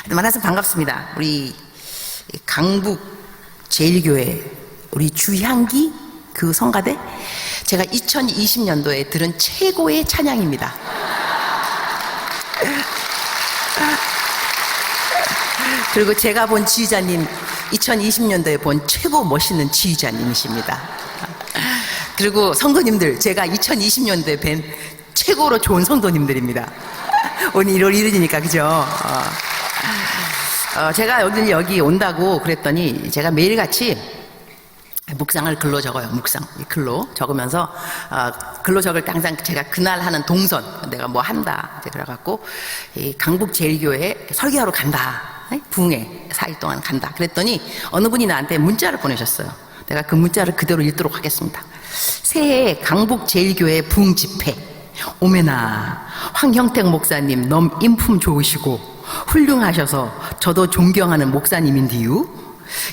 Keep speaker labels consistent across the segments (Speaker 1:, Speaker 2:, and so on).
Speaker 1: 만나서 반갑습니다. 우리 강북 제1교회 우리 주향기 그 성가대, 제가 2020년도에 들은 최고의 찬양입니다. 그리고 제가 본 지휘자님, 2020년도에 본 최고 멋있는 지휘자님이십니다. 그리고 성도님들, 제가 2020년도에 뵌 최고로 좋은 성도님들입니다. 오늘 1월 1일이니까 그죠? 제가 여기 온다고 그랬더니 제가 매일같이 묵상을 글로 적어요. 묵상 글로 적으면서 글로 적을 때 항상 제가 그날 하는 동선, 내가 뭐 한다 그래갖고 강북 제1교회에 설교하러 간다, 부흥회 4일 동안 간다 그랬더니 어느 분이 나한테 문자를 보내셨어요. 내가 그 문자를 그대로 읽도록 하겠습니다. 새해 강북 제1교회 부흥 집회 오메나 황형택 목사님 너무 인품 좋으시고 훌륭하셔서 저도 존경하는 목사님인데요.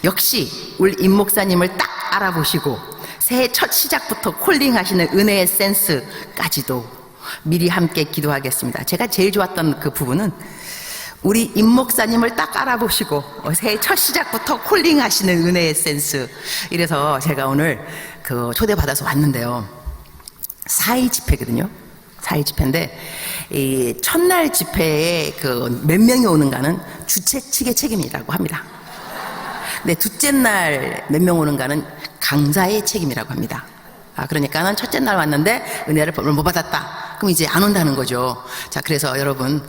Speaker 1: 역시 우리 임 목사님을 딱 알아보시고 새해 첫 시작부터 콜링하시는 은혜의 센스까지도 미리 함께 기도하겠습니다. 제가 제일 좋았던 그 부분은 우리 임 목사님을 딱 알아보시고 새해 첫 시작부터 콜링하시는 은혜의 센스. 이래서 제가 오늘 그 초대받아서 왔는데요. 4일 집회거든요. 4일 집회인데 이 첫날 집회에 그 몇 명이 오는가는 주최 측의 책임이라고 합니다. 근데 둘째 날 몇 명 오는가는 강사의 책임이라고 합니다. 그러니까는 첫째 날 왔는데 은혜를 못 받았다, 그럼 이제 안 온다는 거죠. 자, 그래서 여러분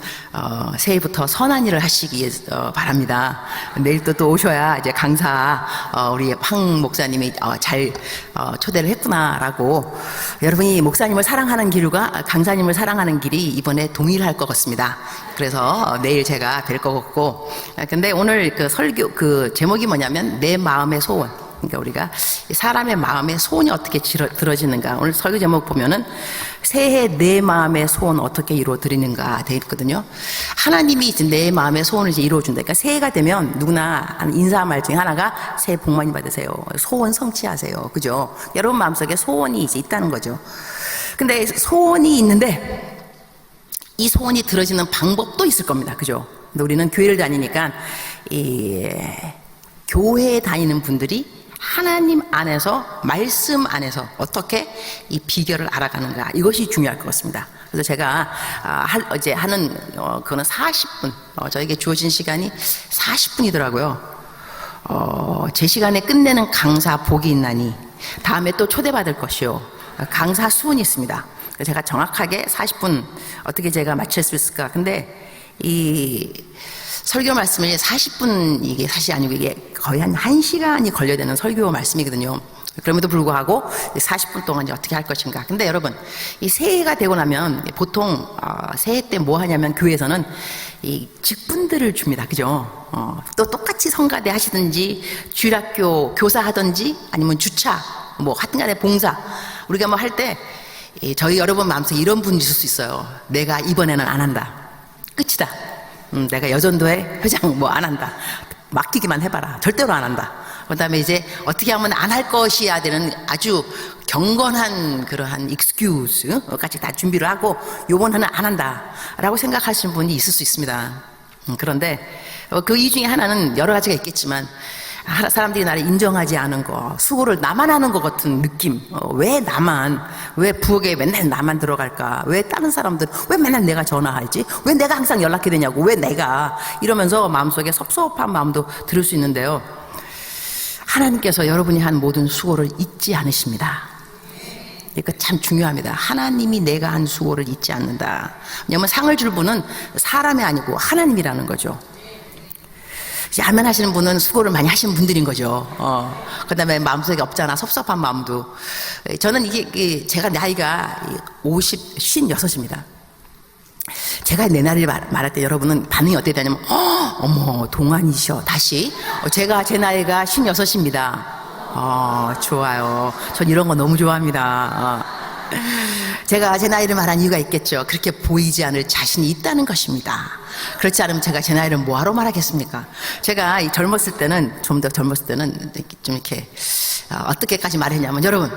Speaker 1: 새해부터 선한 일을 하시기 바랍니다. 내일 또 오셔야 이제 강사 우리 황 목사님이 잘 초대를 했구나라고, 여러분이 목사님을 사랑하는 길과 강사님을 사랑하는 길이 이번에 동일할 것 같습니다. 그래서 내일 제가 뵐 것 같고, 근데 오늘 그 설교 그 제목이 뭐냐면 내 마음의 소원. 그러니까 우리가 사람의 마음의 소원이 어떻게 들어지는가. 오늘 설교 제목 보면은 새해 내 마음의 소원 어떻게 이루어드리는가 되어 있거든요. 하나님이 이제 내 마음의 소원을 이제 이루어준다. 그러니까 새해가 되면 누구나 인사말 중에 하나가 새해 복 많이 받으세요, 소원 성취하세요, 그죠? 여러분 마음속에 소원이 이제 있다는 거죠. 근데 소원이 있는데 이 소원이 들어지는 방법도 있을 겁니다, 그죠? 근데 우리는 교회를 다니니까 교회에 다니는 분들이 하나님 안에서, 말씀 안에서 어떻게 이 비결을 알아가는가, 이것이 중요할 것 같습니다. 그래서 제가 어제 하는 그거는 40분, 저에게 주어진 시간이 40분이더라고요. 제 시간에 끝내는 강사 복이 있나니 다음에 또 초대받을 것이요, 강사 수훈이 있습니다. 그래서 제가 정확하게 40분 어떻게 제가 맞출 수 있을까. 근데 이 설교 말씀이 40분 이게 사실 아니고 이게 거의 한 1시간이 걸려야 되는 설교 말씀이거든요. 그럼에도 불구하고 40분 동안 이제 어떻게 할 것인가. 근데 여러분, 이 새해가 되고 나면 보통 새해 때 뭐 하냐면 교회에서는 이 직분들을 줍니다, 그죠? 또 똑같이 성가대 하시든지 주일학교 교사 하든지 아니면 주차 뭐 하여튼간에 봉사, 우리가 뭐 할 때 저희 여러분 마음속에 이런 분이 있을 수 있어요. 내가 이번에는 안 한다, 끝이다. 내가 여전도회 회장 뭐 안 한다, 맡기기만 해봐라, 절대로 안 한다. 그 다음에 이제 어떻게 하면 안 할 것이야 되는 아주 경건한 그러한 익스큐즈까지 다 준비를 하고 요번에는 안 한다 라고 생각하시는 분이 있을 수 있습니다. 그런데 그 이유 중에 하나는 여러 가지가 있겠지만, 사람들이 나를 인정하지 않은 거, 수고를 나만 하는 것 같은 느낌. 왜 나만, 왜 부엌에 맨날 나만 들어갈까, 왜 다른 사람들 왜 맨날 내가 전화하지, 왜 내가 항상 연락해야 되냐고, 왜 내가, 이러면서 마음속에 섭섭한 마음도 들을 수 있는데요, 하나님께서 여러분이 한 모든 수고를 잊지 않으십니다. 그러니까 참 중요합니다. 하나님이 내가 한 수고를 잊지 않는다. 왜냐하면 상을 줄 분은 사람이 아니고 하나님이라는 거죠. 야면 하시는 분은 수고를 많이 하시는 분들인 거죠. 그 다음에 마음속에 없잖아, 섭섭한 마음도. 저는 이게 제가 나이가 56입니다. 제가 내 나이를 말할 때 여러분은 반응이 어떻게 되냐면, 어머, 동안이셔. 다시. 제가 제 나이가 56입니다. 좋아요. 전 이런 거 너무 좋아합니다. 제가 제 나이를 말한 이유가 있겠죠. 그렇게 보이지 않을 자신이 있다는 것입니다. 그렇지 않으면 제가 제 나이를 뭐하러 말하겠습니까? 제가 젊었을 때는, 좀 더 젊었을 때는 좀 이렇게 어떻게까지 말했냐면, 여러분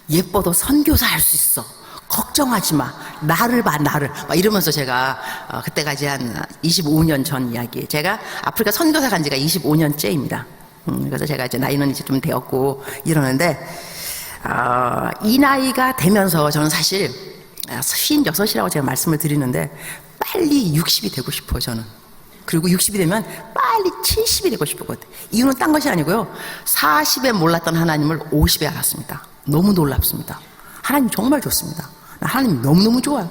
Speaker 1: 예뻐도 선교사 할 수 있어, 걱정하지 마. 나를 봐, 나를. 막 이러면서 제가, 그때가 이제 한 25년 전 이야기. 제가 아프리카 선교사 간 지가 25년째입니다. 그래서 제가 이제 나이는 이제 좀 되었고 이러는데, 이 나이가 되면서 저는 사실 56이라고 제가 말씀을 드리는데, 빨리 60이 되고 싶어요, 저는. 그리고 60이 되면 빨리 70이 되고 싶었거든요. 이유는 딴 것이 아니고요. 40에 몰랐던 하나님을 50에 알았습니다. 너무 놀랍습니다. 하나님 정말 좋습니다. 하나님 너무너무 좋아요.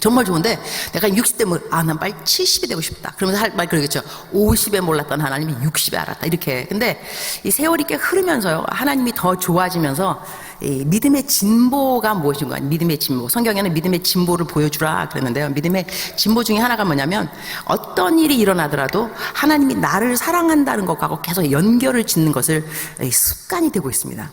Speaker 1: 정말 좋은데 내가 60대 뭐, 난 빨리 70이 되고 싶다. 그러면서 할 말 그러겠죠. 50에 몰랐던 하나님이 60에 알았다. 이렇게. 근데 이 세월이 꽤 흐르면서요. 하나님이 더 좋아지면서 이 믿음의 진보가 무엇인가? 믿음의 진보. 성경에는 믿음의 진보를 보여주라 그랬는데요. 믿음의 진보 중에 하나가 뭐냐면 어떤 일이 일어나더라도 하나님이 나를 사랑한다는 것하고 계속 연결을 짓는 것을 습관이 되고 있습니다.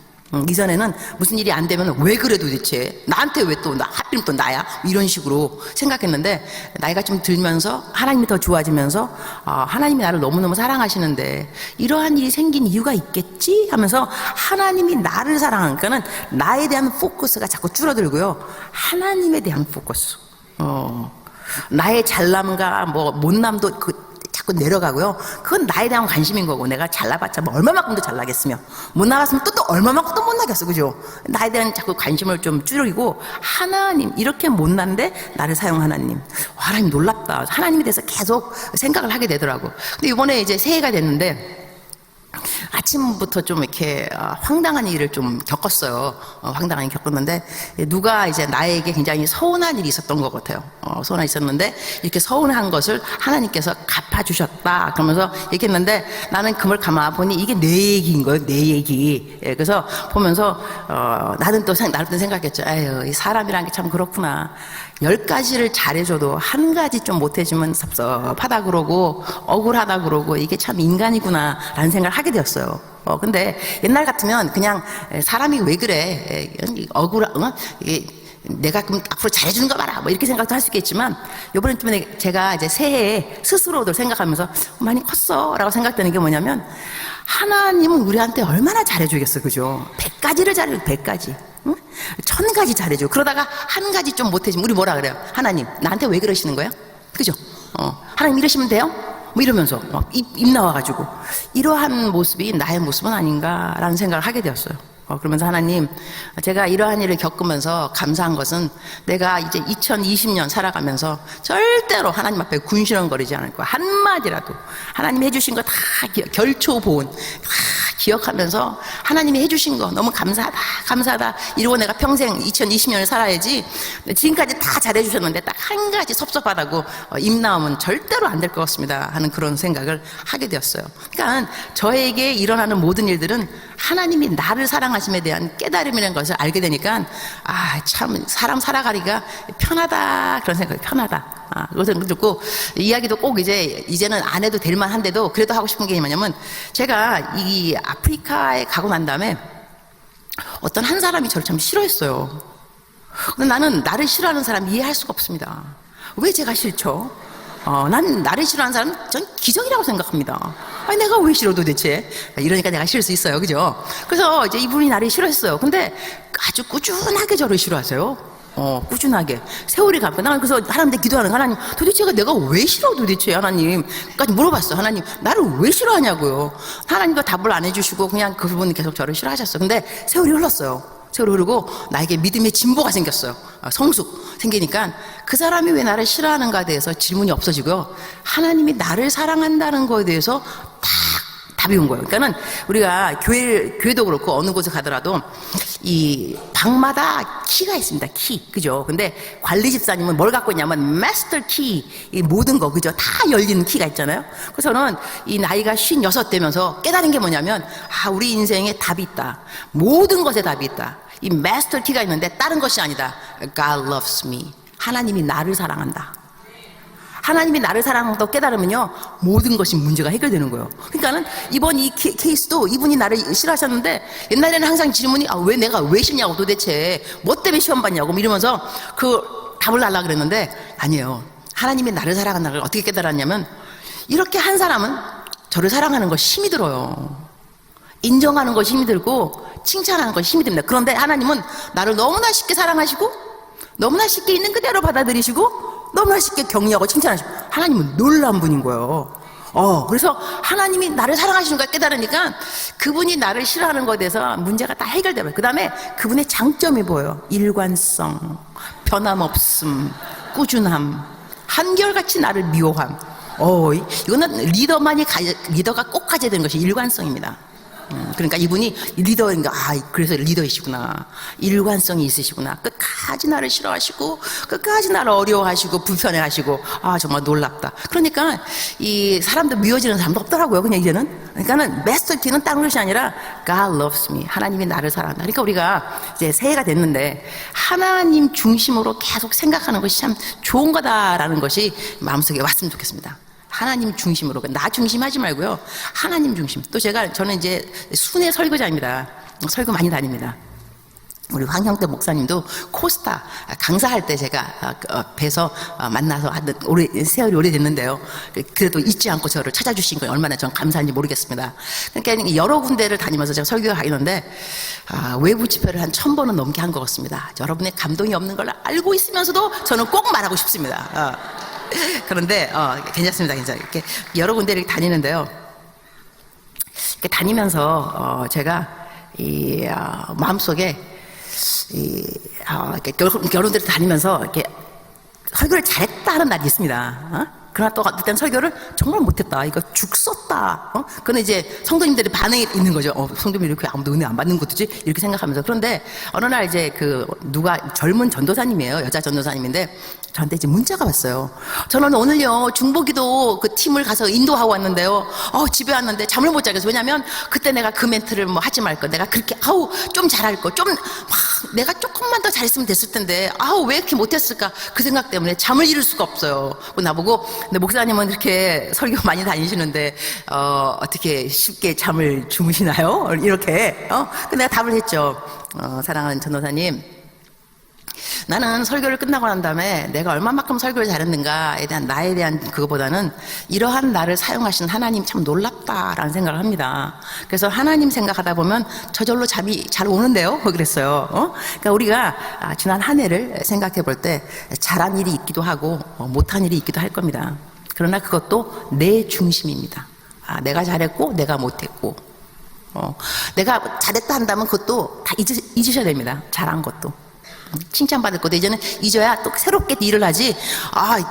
Speaker 1: 이전에는 무슨 일이 안 되면 왜 그래 도대체 나한테 왜 또 하필 또 나야 이런 식으로 생각했는데 나이가 좀 들면서 하나님이 더 좋아지면서 하나님이 나를 너무너무 사랑하시는데 이러한 일이 생긴 이유가 있겠지 하면서 하나님이 나를 사랑하는 그러니까는 나에 대한 포커스가 자꾸 줄어들고요 하나님에 대한 포커스 나의 잘남과 뭐 못남도 자꾸 내려가고요. 그건 나에 대한 관심인 거고 내가 잘나봤자 뭐 얼마만큼 더 잘나겠으며 못 나갔으면 또 얼마만큼 더 못 나겠어, 그죠? 나에 대한 자꾸 관심을 좀 줄이고 하나님 이렇게 못난데 나를 사용하는 하나님, 하나님 놀랍다. 하나님에 대해서 계속 생각을 하게 되더라고. 근데 이번에 이제 새해가 됐는데 아침부터 좀 이렇게 황당한 일을 좀 겪었어요. 황당한 일 겪었는데 누가 이제 나에게 굉장히 서운한 일이 있었던 것 같아요. 서운한 일이 있었는데 이렇게 서운한 것을 하나님께서 갚아주셨다 그러면서 얘기했는데 나는 그걸 가만 보니 이게 내 얘기인 거예요. 내 얘기. 그래서 보면서 나는 또 생각했죠. 에휴, 이 사람이란 게 참 그렇구나. 10가지를 잘해줘도 한 가지 좀 못해주면 섭섭하다 그러고 억울하다 그러고 이게 참 인간이구나 라는 생각을 하게 되었어요. 근데 옛날 같으면 그냥 사람이 왜 그래 이게 내가 그럼 앞으로 잘해주는 거 봐라 뭐 이렇게 생각도 할 수 있겠지만 요번에 좀 제가 이제 새해에 스스로도 생각하면서 많이 컸어 라고 생각되는 게 뭐냐면 하나님은 우리한테 얼마나 잘해주겠어, 그죠? 100가지를 잘해줘, 100가지. 응? 1000가지 잘해줘. 그러다가 한 가지 좀 못해지면 우리 뭐라 그래요? 하나님, 나한테 왜 그러시는 거예요? 그죠? 하나님 이러시면 돼요? 뭐 이러면서 막 입 나와가지고 이러한 모습이 나의 모습은 아닌가라는 생각을 하게 되었어요. 그러면서 하나님, 제가 이러한 일을 겪으면서 감사한 것은 내가 이제 2020년 살아가면서 절대로 하나님 앞에 군시렁거리지 않을 거야. 한마디라도 하나님이 해주신 거 다 결초보온 다 기억하면서 하나님이 해주신 거 너무 감사하다 감사하다 이러고 내가 평생 2020년을 살아야지 지금까지 다 잘해주셨는데 딱 한 가지 섭섭하다고 입 나오면 절대로 안 될 것 같습니다 하는 그런 생각을 하게 되었어요. 그러니까 저에게 일어나는 모든 일들은 하나님이 나를 사랑하심에 대한 깨달음이라는 것을 알게 되니까 참 사람 살아가기가 편하다 그런 생각이 편하다. 그것을 듣고 이야기도 꼭 이제는 안 해도 될 만한데도 그래도 하고 싶은 게 뭐냐면 제가 이 아프리카에 가고 난 다음에 어떤 한 사람이 저를 참 싫어했어요. 근데 나는 나를 싫어하는 사람 이해할 수가 없습니다. 왜 제가 싫죠? 난 나를 싫어하는 사람은 전 기적이라고 생각합니다. 아니 내가 왜 싫어 도대체? 이러니까 내가 싫을 수 있어요, 그죠? 그래서 이제 이분이 나를 싫어했어요. 근데 아주 꾸준하게 저를 싫어하세요. 꾸준하게 세월이 가고 나는 그래서 하나님한테 기도하는 거야. 하나님 도대체 내가 왜 싫어 도대체 하나님까지 물어봤어. 하나님 나를 왜 싫어하냐고요. 하나님도 답을 안 해주시고 그냥 그분이 계속 저를 싫어하셨어. 근데 세월이 흘렀어요. 세월이 흐르고 나에게 믿음의 진보가 생겼어요. 성숙 생기니까 그 사람이 왜 나를 싫어하는가에 대해서 질문이 없어지고요. 하나님이 나를 사랑한다는 거에 대해서 딱 답이 온 거예요. 그러니까는 우리가 교회도 그렇고 어느 곳에 가더라도 이 방마다 키가 있습니다. 키, 그죠? 근데 관리 집사님은 뭘 갖고 있냐면 마스터 키, 이 모든 거, 그죠? 다 열리는 키가 있잖아요. 그래서 저는 이 나이가 56 되면서 깨달은 게 뭐냐면 우리 인생에 답이 있다. 모든 것에 답이 있다. 이 마스터 키가 있는데 다른 것이 아니다. God loves me. 하나님이 나를 사랑한다. 하나님이 나를 사랑한다고 깨달으면요 모든 것이 문제가 해결되는 거예요. 그러니까는 이번 이 케이스도 이분이 나를 싫어하셨는데 옛날에는 항상 질문이 왜 내가 왜 싫냐고 도대체 뭐 때문에 시험 받냐고 이러면서 그 답을 하려고 그랬는데 아니에요. 하나님이 나를 사랑한다는 걸 어떻게 깨달았냐면 이렇게 한 사람은 저를 사랑하는 것이 힘이 들어요. 인정하는 것이 힘이 들고 칭찬하는 것이 힘이 듭니다. 그런데 하나님은 나를 너무나 쉽게 사랑하시고 너무나 쉽게 있는 그대로 받아들이시고 너무나 쉽게 격려하고 칭찬하시고 하나님은 놀라운 분인 거예요. 그래서 하나님이 나를 사랑하시는 걸 깨달으니까 그분이 나를 싫어하는 것에 대해서 문제가 다 해결돼요. 그 다음에 그분의 장점이 보여요. 일관성, 변함없음, 꾸준함, 한결같이 나를 미워함. 이거는 리더가 꼭 가져야 되는 것이 일관성입니다. 그러니까 이분이 리더인가, 그래서 리더이시구나. 일관성이 있으시구나. 끝까지 나를 싫어하시고, 끝까지 나를 어려워하시고, 불편해하시고, 정말 놀랍다. 그러니까, 이 사람도 미워지는 사람도 없더라고요, 그냥 이제는. 그러니까는, 메스터키는 다른 것이 아니라, God loves me. 하나님이 나를 사랑한다. 그러니까 우리가 이제 새해가 됐는데, 하나님 중심으로 계속 생각하는 것이 참 좋은 거다라는 것이 마음속에 왔으면 좋겠습니다. 하나님 중심으로, 나 중심 하지 말고요. 하나님 중심. 또 저는 이제 순회 설교자입니다. 설교 많이 다닙니다. 우리 황형태 목사님도 코스타 강사할 때 제가 뵈서 만나서 세월이 오래됐는데요. 그래도 잊지 않고 저를 찾아주신 건 얼마나 전 감사한지 모르겠습니다. 그러니까 여러 군데를 다니면서 제가 설교를 하는데 외부 집회를 한 1000번은 넘게 한 것 같습니다. 여러분의 감동이 없는 걸 알고 있으면서도 저는 꼭 말하고 싶습니다. 그런데 괜찮습니다. 이렇게 여러 군데를 다니는데요. 이렇게 다니면서 제가 이 마음속에 이렇게 여러 군데를 다니면서 이렇게 설교를 잘했다 하는 날이 있습니다. 그러나 또 그때 설교를 정말 못했다. 이거 죽 썼다. 그건 이제 성도님들의 반응이 있는 거죠. 성도님이 이렇게 아무도 은혜 안 받는 것도지 이렇게 생각하면서. 그런데 어느 날 이제 누가 젊은 전도사님이에요. 여자 전도사님인데 저한테 이제 문자가 왔어요. 저는 오늘요 중보기도 그 팀을 가서 인도하고 왔는데요. 집에 왔는데 잠을 못 자겠어요. 왜냐면 그때 내가 그 멘트를 뭐 하지 말 거, 내가 그렇게 좀 잘할 거, 좀 내가 조금만 더 잘했으면 됐을 텐데 왜 이렇게 못했을까 그 생각 때문에 잠을 이룰 수가 없어요. 나보고 근데 목사님은 이렇게 설교 많이 다니시는데 어떻게 쉽게 잠을 주무시나요? 이렇게 근데 내가 답을 했죠. 사랑하는 전도사님, 나는 설교를 끝나고 난 다음에 내가 얼마만큼 설교를 잘했는가에 대한 나에 대한 그거보다는 이러한 나를 사용하신 하나님 참 놀랍다라는 생각을 합니다. 그래서 하나님 생각하다 보면 저절로 잠이 잘 오는데요. 그랬어요. 그러니까 우리가 지난 한 해를 생각해 볼 때 잘한 일이 있기도 하고 못한 일이 있기도 할 겁니다. 그러나 그것도 내 중심입니다. 내가 잘했고 내가 못했고 내가 잘했다 한다면 그것도 다 잊으셔야 됩니다. 잘한 것도. 칭찬받을 것도 이제는 잊어야 또 새롭게 일을 하지.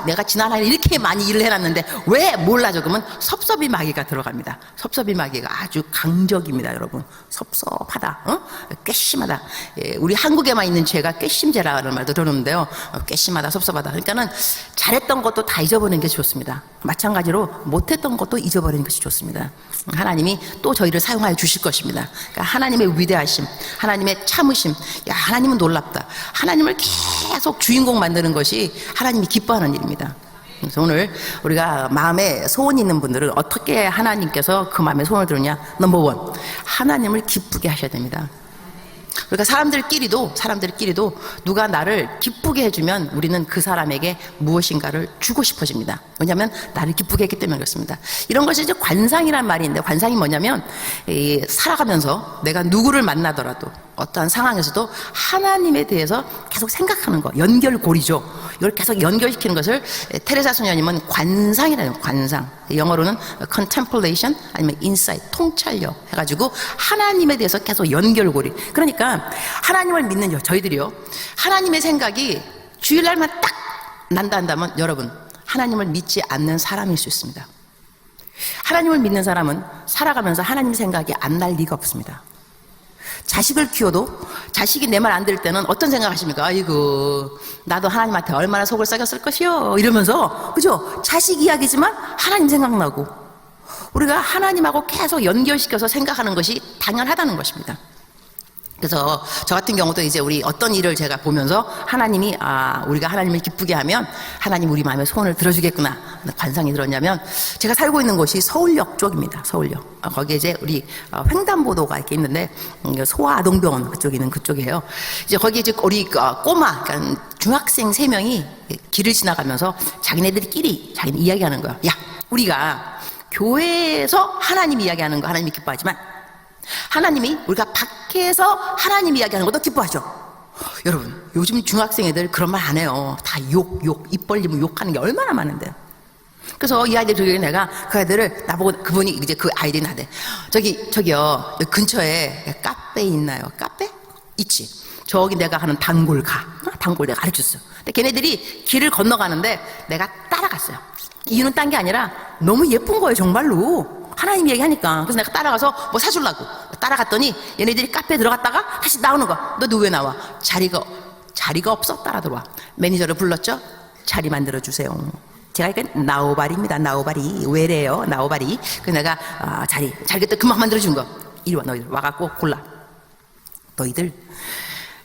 Speaker 1: 내가 지난 한 해 이렇게 많이 일을 해놨는데 왜 몰라져? 그러면 섭섭이 마귀가 들어갑니다. 섭섭이 마귀가 아주 강적입니다, 여러분. 섭섭하다, 괘씸하다. 우리 한국에만 있는 죄가 괘씸죄라는 말도 들었는데요. 괘씸하다, 섭섭하다. 그러니까는 잘했던 것도 다 잊어버리는 게 좋습니다. 마찬가지로 못했던 것도 잊어버리는 것이 좋습니다. 하나님이 또 저희를 사용하여 주실 것입니다. 그러니까 하나님의 위대하심, 하나님의 참으심, 하나님은 놀랍다. 하나님을 계속 주인공 만드는 것이 하나님이 기뻐하는 일입니다. 그래서 오늘 우리가 마음에 소원이 있는 분들은 어떻게 하나님께서 그 마음에 소원을 들으냐? 넘버 원, 하나님을 기쁘게 하셔야 됩니다. 그러니까 사람들끼리도 누가 나를 기쁘게 해주면 우리는 그 사람에게 무엇인가를 주고 싶어집니다. 왜냐하면 나를 기쁘게 했기 때문에 그렇습니다. 이런 것이 이제 관상이란 말이 있는데, 관상이 뭐냐면 살아가면서 내가 누구를 만나더라도 어떠한 상황에서도 하나님에 대해서 계속 생각하는 거, 연결고리죠. 이걸 계속 연결시키는 것을 테레사 수녀님은 관상이라는 거예요. 관상. 영어로는 contemplation 아니면 insight, 통찰력 해가지고 하나님에 대해서 계속 연결고리. 그러니까 하나님을 믿는 저희들이요, 하나님의 생각이 주일날만 딱 난다 한다면 여러분, 하나님을 믿지 않는 사람일 수 있습니다. 하나님을 믿는 사람은 살아가면서 하나님 생각이 안 날 리가 없습니다. 자식을 키워도 자식이 내 말 안 들을 때는 어떤 생각 하십니까? 아이고, 나도 하나님한테 얼마나 속을 썩였을 것이요, 이러면서, 그죠? 자식 이야기지만 하나님 생각나고, 우리가 하나님하고 계속 연결시켜서 생각하는 것이 당연하다는 것입니다. 그래서 저 같은 경우도 이제 우리 어떤 일을 제가 보면서 하나님이 우리가 하나님을 기쁘게 하면 하나님 우리 마음에 소원을 들어주겠구나 관상이 들었냐면, 제가 살고 있는 곳이 서울역 쪽입니다. 서울역. 거기에 이제 우리 횡단보도가 이렇게 있는데 소아아동병원 그쪽에 있는 그쪽이에요. 이제 거기에 이제 우리 꼬마, 그러니까 중학생 3명이 길을 지나가면서 자기네들끼리 이야기하는 거야. 야, 우리가 교회에서 하나님 이야기하는 거 하나님이 기뻐하지만 하나님이 우리가 밖에서 하나님 이야기하는 것도 기뻐하죠. 여러분, 요즘 중학생 애들 그런 말 안 해요. 다 입 벌리면 욕하는 게 얼마나 많은데. 그래서 이 아이들 저기 내가 그 아이들을 나보고 그분이 이제 그 아이들이 나한테 저기요 여기 근처에 카페 있나요? 카페? 있지. 저기 내가 하는 단골 단골 내가 가르쳤어. 근데 걔네들이 길을 건너가는데 내가 따라갔어요. 이유는 딴 게 아니라 너무 예쁜 거예요, 정말로. 하나님 얘기하니까. 그래서 내가 따라가서 뭐 사주려고 따라갔더니 얘네들이 카페에 들어갔다가 다시 나오는 거야. 너 왜 나와? 자리가 없어. 따라 들어와. 매니저를 불렀죠. 자리 만들어 주세요. 제가 그러니까 나오바리입니다. 나오바리. 왜래요? 나오바리. 그래서 내가 자리 그때 금방 만들어 준 거. 이리 와. 너희들 와갖고 골라. 너희들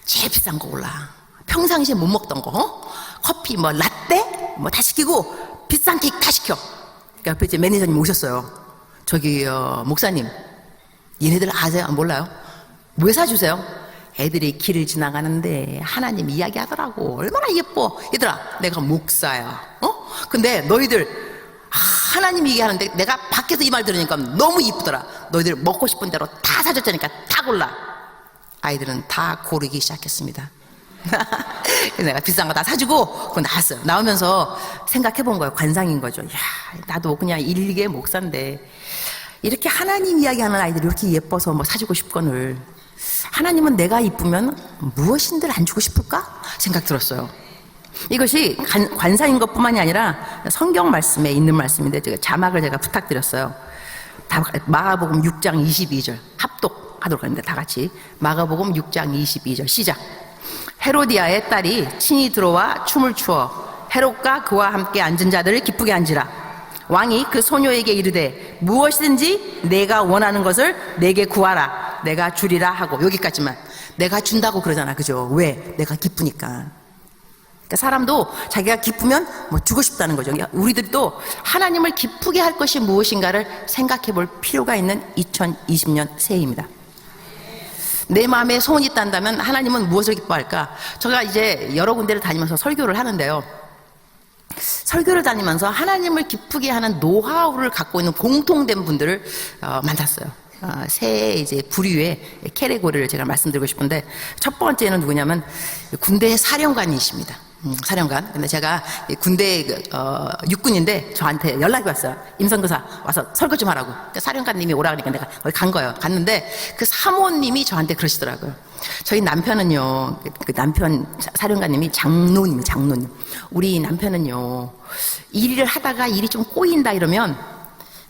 Speaker 1: 제일 비싼 거 골라. 평상시에 못 먹던 거. 커피 뭐 라떼 뭐 다 시키고 비싼 케이크 다 시켜. 그러니까 옆에 이제 매니저님 오셨어요. 저기 목사님, 얘네들 아세요? 몰라요? 왜 사주세요? 애들이 길을 지나가는데 하나님 이야기하더라고. 얼마나 예뻐. 얘들아, 내가 목사야. 근데 너희들 하나님 얘기하는데 내가 밖에서 이 말 들으니까 너무 이쁘더라. 너희들 먹고 싶은 대로 다 사줬다니까 다 골라. 아이들은 다 고르기 시작했습니다. 그래서 내가 비싼 거 다 사주고 그거 나왔어요. 나오면서 생각해 본 거예요. 관상인 거죠. 야, 나도 그냥 일개 목사인데 이렇게 하나님 이야기하는 아이들이 이렇게 예뻐서 뭐 사주고 싶거늘 하나님은 내가 이쁘면 무엇인들 안 주고 싶을까? 생각 들었어요. 이것이 관상인 것뿐만이 아니라 성경 말씀에 있는 말씀인데 제가 자막을 제가 부탁드렸어요. 마가복음 6장 22절 합독하도록 하는데 다 같이 마가복음 6장 22절 시작. 헤로디아의 딸이 친히 들어와 춤을 추어 헤롯과 그와 함께 앉은 자들을 기쁘게 한지라. 왕이 그 소녀에게 이르되 무엇이든지 내가 원하는 것을 내게 구하라 내가 주리라 하고. 여기까지만. 내가 준다고 그러잖아, 그죠? 왜? 내가 기쁘니까. 그러니까 사람도 자기가 기쁘면 뭐 주고 싶다는 거죠. 우리들도 하나님을 기쁘게 할 것이 무엇인가를 생각해 볼 필요가 있는 2020년 새해입니다. 내 마음에 소원이 있다면 하나님은 무엇을 기뻐할까? 제가 이제 여러 군데를 다니면서 설교를 하는데요. 설교를 다니면서 하나님을 기쁘게 하는 노하우를 갖고 있는 공통된 분들을 만났어요. 새해 이제 부류의 캐리고리를 제가 말씀드리고 싶은데 첫 번째는 누구냐면 군대 사령관이십니다. 사령관. 근데 제가 군대 육군인데 저한테 연락이 왔어요. 임선교사 와서 설교 좀 하라고. 그러니까 사령관님이 오라 그러니까 내가 거기 간 거예요. 갔는데 그 사모님이 저한테 그러시더라고요. 저희 남편은요, 그 남편 사령관님이 장로님. 우리 남편은요, 일을 하다가 일이 좀 꼬인다 이러면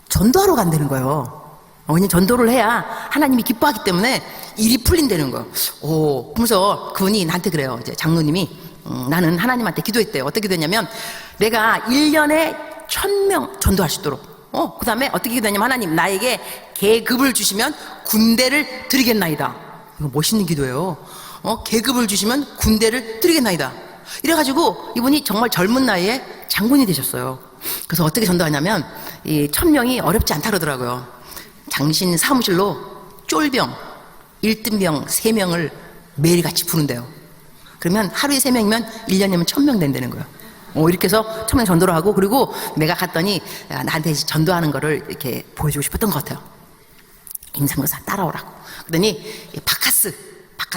Speaker 1: 전도하러 간다는 거예요. 왜냐면 전도를 해야 하나님이 기뻐하기 때문에 일이 풀린다는 거예요. 그러면서 그분이 나한테 그래요. 이제 장로님이 나는 하나님한테 기도했대요. 어떻게 기도했냐면 내가 1년에 1000명 전도할 수 있도록. 그 다음에 어떻게 기도했냐면 하나님 나에게 계급을 주시면 군대를 드리겠나이다. 이거 멋있는 기도예요. 계급을 주시면 군대를 드리겠나이다. 이래가지고 이분이 정말 젊은 나이에 장군이 되셨어요. 그래서 어떻게 전도하냐면 이 1000명이 어렵지 않다 그러더라고요. 장신 사무실로 쫄병, 1등병 3명을 매일같이 부른대요. 그러면 하루에 3명이면 1년이면 1000명 된다는 거예요. 이렇게 해서 1000명 전도를 하고, 그리고 내가 갔더니 나한테 전도하는 거를 이렇게 보여주고 싶었던 것 같아요. 임상교사 따라오라고. 그러더니 바카스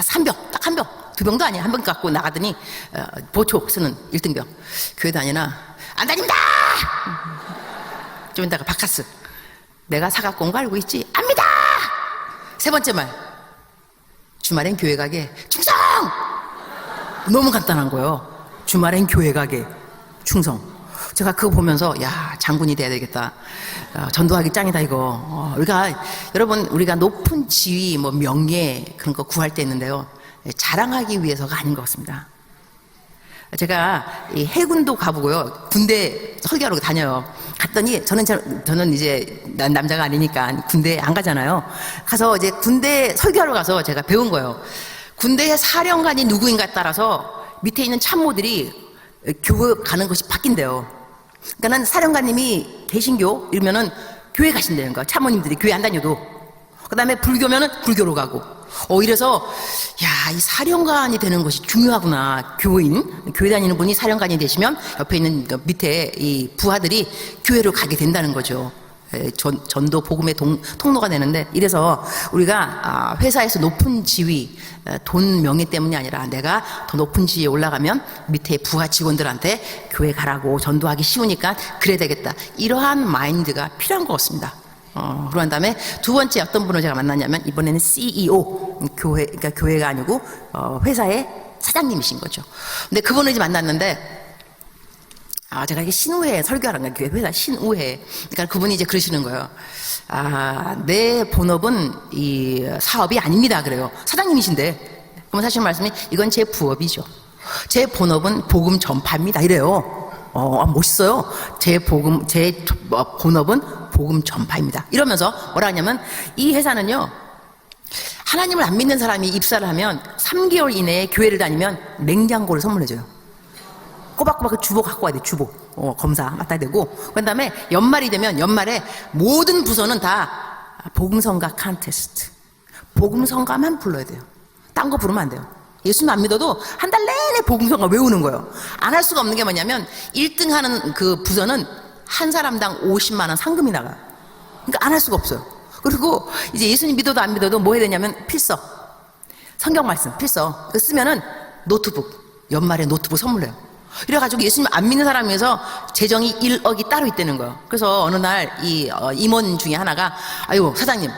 Speaker 1: 한 병, 딱 한 병, 2병도 아니야. 한 병 갖고 나가더니 보초 쓰는 1등병. 교회 다니나? 안 다닙니다! 좀 이따가 바카스. 내가 사갖고 온 거 알고 있지? 압니다! 3번째 말. 주말엔 교회 가게. 충성! 너무 간단한 거예요. 주말엔 교회 가게. 충성. 제가 그거 보면서 야, 장군이 돼야 되겠다. 전도하기 짱이다 이거. 여러분 우리가 높은 지위, 뭐 명예 그런 거 구할 때 있는데요. 자랑하기 위해서가 아닌 것 같습니다. 제가 이 해군도 가보고요. 군대 설교하러 다녀요. 갔더니 저는 이제 남자가 아니니까 군대 안 가잖아요. 가서 이제 군대 설교하러 가서 제가 배운 거예요. 군대의 사령관이 누구인가에 따라서 밑에 있는 참모들이 교회 가는 것이 바뀐대요. 그러니까는 사령관님이 개신교 이러면은 교회 가신다는 거야. 참모님들이 교회 안 다녀도. 그 다음에 불교면은 불교로 가고. 이래서 야, 이 사령관이 되는 것이 중요하구나. 교회 다니는 분이 사령관이 되시면 옆에 있는 밑에 이 부하들이 교회로 가게 된다는 거죠. 전도 복음의 통로가 되는데, 이래서 우리가 회사에서 높은 지위, 돈 명예 때문이 아니라 내가 더 높은 지위에 올라가면 밑에 부하 직원들한테 교회 가라고 전도하기 쉬우니까 그래야 되겠다, 이러한 마인드가 필요한 것 같습니다. 그런 다음에 두 번째 어떤 분을 제가 만났냐면, 이번에는 CEO, 그러니까 교회가 아니고 회사의 사장님이신 거죠. 근데 그분을 이제 만났는데, 제가 이게 신우회 설교하는 거예요. 회사 신우회. 그러니까 그분이 이제 그러시는 거예요. 내 본업은 이 사업이 아닙니다. 그래요. 사장님이신데. 그러면 사실 말씀이, 이건 제 부업이죠. 제 본업은 복음 전파입니다. 이래요. 멋있어요. 제 본업은 복음 전파입니다. 이러면서 뭐라 하냐면, 이 회사는요, 하나님을 안 믿는 사람이 입사를 하면 3개월 이내에 교회를 다니면 냉장고를 선물해줘요. 꼬박꼬박 주보 갖고 와야 돼. 주보 검사 맡아야 되고, 그 다음에 연말이 되면 연말에 모든 부서는 다 복음성가 컨테스트, 복음성가만 불러야 돼요. 딴 거 부르면 안 돼요. 예수님 안 믿어도 한 달 내내 복음성가 외우는 거예요. 안 할 수가 없는 게 뭐냐면, 1등 하는 그 부서는 한 사람당 50만 원 상금이 나가요. 그러니까 안 할 수가 없어요. 그리고 이제 예수님 믿어도 안 믿어도 뭐 해야 되냐면, 필서, 성경 말씀 필서, 그거 쓰면은 노트북, 연말에 노트북 선물해요. 이래가지고 예수님 안 믿는 사람에서 재정이 1억이 따로 있다는 거예요. 그래서 어느 날 이 임원 중에 하나가, 아유 사장님,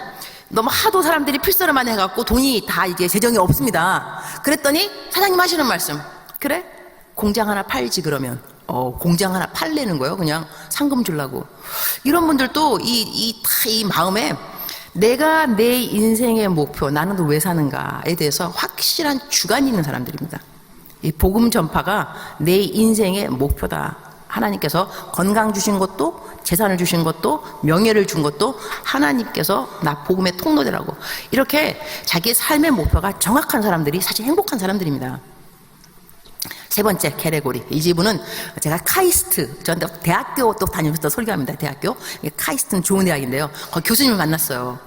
Speaker 1: 너무 하도 사람들이 필서를 많이 해갖고 돈이 다 이게 재정이 없습니다. 그랬더니 사장님 하시는 말씀, 그래? 공장 하나 팔지 그러면. 공장 하나 팔래는 거예요. 그냥 상금 주려고. 이런 분들도 이 마음에 내가 내 인생의 목표, 나는 또 왜 사는가에 대해서 확실한 주관이 있는 사람들입니다. 이 복음 전파가 내 인생의 목표다. 하나님께서 건강 주신 것도, 재산을 주신 것도, 명예를 준 것도 하나님께서 나 복음의 통로되라고, 이렇게 자기의 삶의 목표가 정확한 사람들이 사실 행복한 사람들입니다. 세 번째, 개레고리. 이 지분은 제가 카이스트, 저한테 대학교 또 다니면서 설교합니다. 대학교. 카이스트는 좋은 대학인데요. 거기 교수님을 만났어요.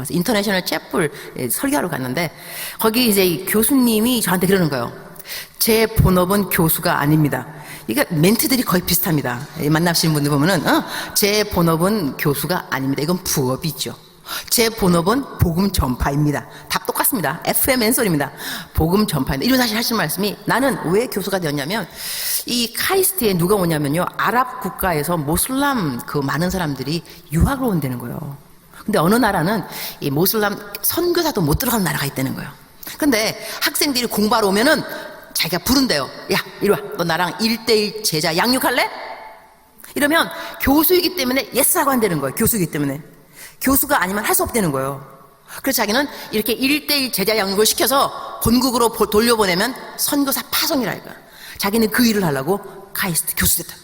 Speaker 1: 인터내셔널 채플 설교하러 갔는데, 거기 이제 교수님이 저한테 그러는 거예요. 제 본업은 교수가 아닙니다. 이게 멘트들이 거의 비슷합니다. 만나시는 분들 보면은, 제 본업은 교수가 아닙니다. 이건 부업이죠. 제 본업은 복음 전파입니다. 답 똑같습니다. FMN 소리입니다. 복음 전파입니다. 이런 사실 하신 말씀이, 나는 왜 교수가 되었냐면, 이 카이스트에 누가 오냐면요, 아랍 국가에서 모슬람 그 많은 사람들이 유학을 온다는 거예요. 근데 어느 나라는 이 모슬람 선교사도 못 들어가는 나라가 있다는 거예요. 근데 학생들이 공부하러 오면은 자기가 부른대요. 야, 이리 와. 너 나랑 1:1 제자 양육할래? 이러면 교수이기 때문에 예스라고 한다는 거예요. 교수이기 때문에. 교수가 아니면 할 수 없다는 거예요. 그래서 자기는 이렇게 1:1 제자 양육을 시켜서 본국으로 돌려보내면 선교사 파송이랄까. 자기는 그 일을 하려고 카이스트 교수 됐다.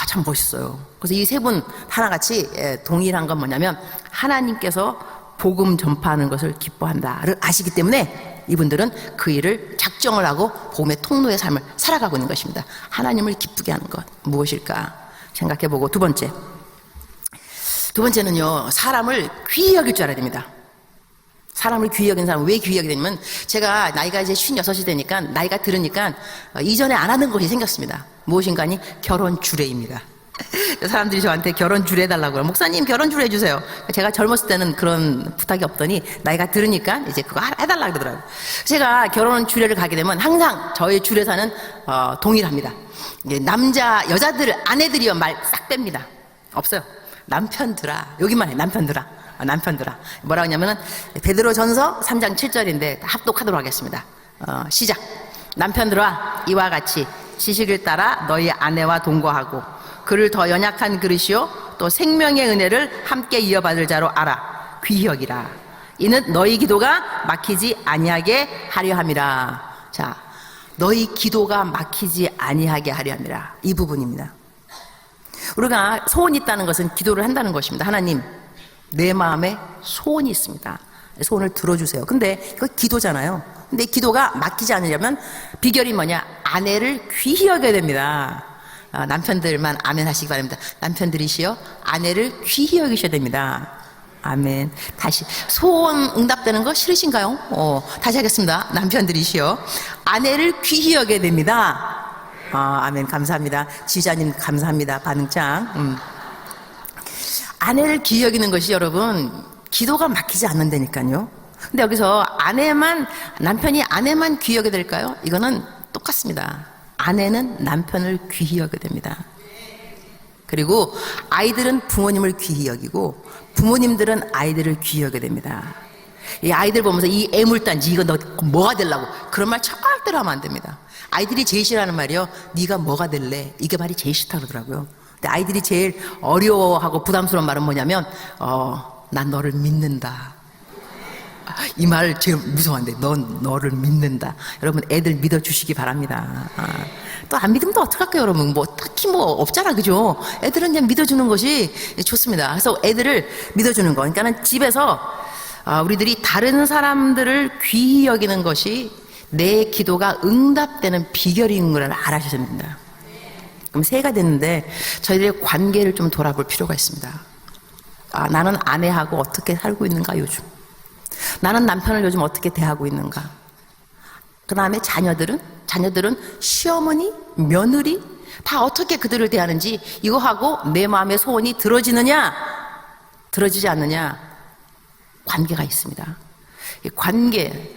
Speaker 1: 참 멋있어요. 그래서 이 세 분 하나같이 동일한 건 뭐냐면, 하나님께서 복음 전파하는 것을 기뻐한다를 아시기 때문에 이분들은 그 일을 작정을 하고 복음의 통로의 삶을 살아가고 있는 것입니다. 하나님을 기쁘게 하는 것 무엇일까 생각해보고, 두 번째는요, 사람을 귀히 여길 줄 알아야 됩니다. 사람을 귀히 여기는 사람은 왜 귀히 여기게 되냐면, 제가 나이가 이제 56이 되니까, 나이가 들으니까 이전에 안 하는 것이 생겼습니다. 무엇인가 하니 결혼 주례입니다. 사람들이 저한테 결혼 주례 해달라고 해요. 목사님 결혼 주례 해주세요. 제가 젊었을 때는 그런 부탁이 없더니 나이가 들으니까 이제 그거 해달라고 그러더라고요. 제가 결혼 주례를 가게 되면 항상 저희 주례사는 동일합니다. 여자들, 아내들이요 말 싹 뺍니다. 없어요. 남편들아, 여기만 해. 남편들아. 뭐라고 하냐면은 베드로전서 3장 7절인데 합독하도록 하겠습니다. 시작. 남편들아, 이와 같이 지식을 따라 너희 아내와 동거하고 그를 더 연약한 그릇이요 또 생명의 은혜를 함께 이어받을 자로 알아. 귀히 여기라. 이는 너희 기도가 막히지 아니하게 하려 함이라. 자, 너희 기도가 막히지 아니하게 하려 함이라. 이 부분입니다. 우리가 소원이 있다는 것은 기도를 한다는 것입니다. 하나님, 내 마음에 소원이 있습니다. 소원을 들어주세요. 근데 이거 기도잖아요. 근데 기도가 막히지 않으려면 비결이 뭐냐? 아내를 귀히 여겨야 됩니다. 남편들만 아멘 하시기 바랍니다. 남편들이시여 아내를 귀히 여기셔야 됩니다. 아멘. 다시, 소원 응답되는 거 싫으신가요? 다시 하겠습니다. 남편들이시여 아내를 귀히 여겨야 됩니다. 아멘. 감사합니다. 지휘자님 감사합니다. 반응창. 아내를 귀히 여기는 것이 여러분 기도가 막히지 않는다니까요. 근데 여기서 남편이 아내만 귀히 여겨야 될까요? 이거는 똑같습니다. 아내는 남편을 귀히 여겨야 됩니다. 그리고 아이들은 부모님을 귀히 여기고 부모님들은 아이들을 귀히 여겨야 됩니다. 이 아이들 보면서 이 애물단지 이거 너 뭐가 되려고 그런 말 절대로 하면 안 됩니다. 아이들이 제일 싫어하는 말이요, 네가 뭐가 될래? 이게 말이 제일 싫다 그러더라고요. 근데 아이들이 제일 어려워하고 부담스러운 말은 뭐냐면 난 너를 믿는다. 이 말 제일 무서워한데, 넌 너를 믿는다. 여러분 애들 믿어주시기 바랍니다. 또 안 믿으면 또 어떡할까요 여러분? 뭐 딱히 뭐 없잖아, 그죠? 애들은 그냥 믿어주는 것이 좋습니다. 그래서 애들을 믿어주는 거, 그러니까는 집에서 우리들이 다른 사람들을 귀히 여기는 것이 내 기도가 응답되는 비결인 걸 알아셔야 됩니다. 그럼 새해가 됐는데 저희들의 관계를 좀 돌아볼 필요가 있습니다. 나는 아내하고 어떻게 살고 있는가 요즘? 나는 남편을 요즘 어떻게 대하고 있는가? 그 다음에 자녀들은 시어머니, 며느리 다 어떻게 그들을 대하는지, 이거하고 내 마음의 소원이 들어지느냐 들어지지 않느냐 관계가 있습니다. 이 관계,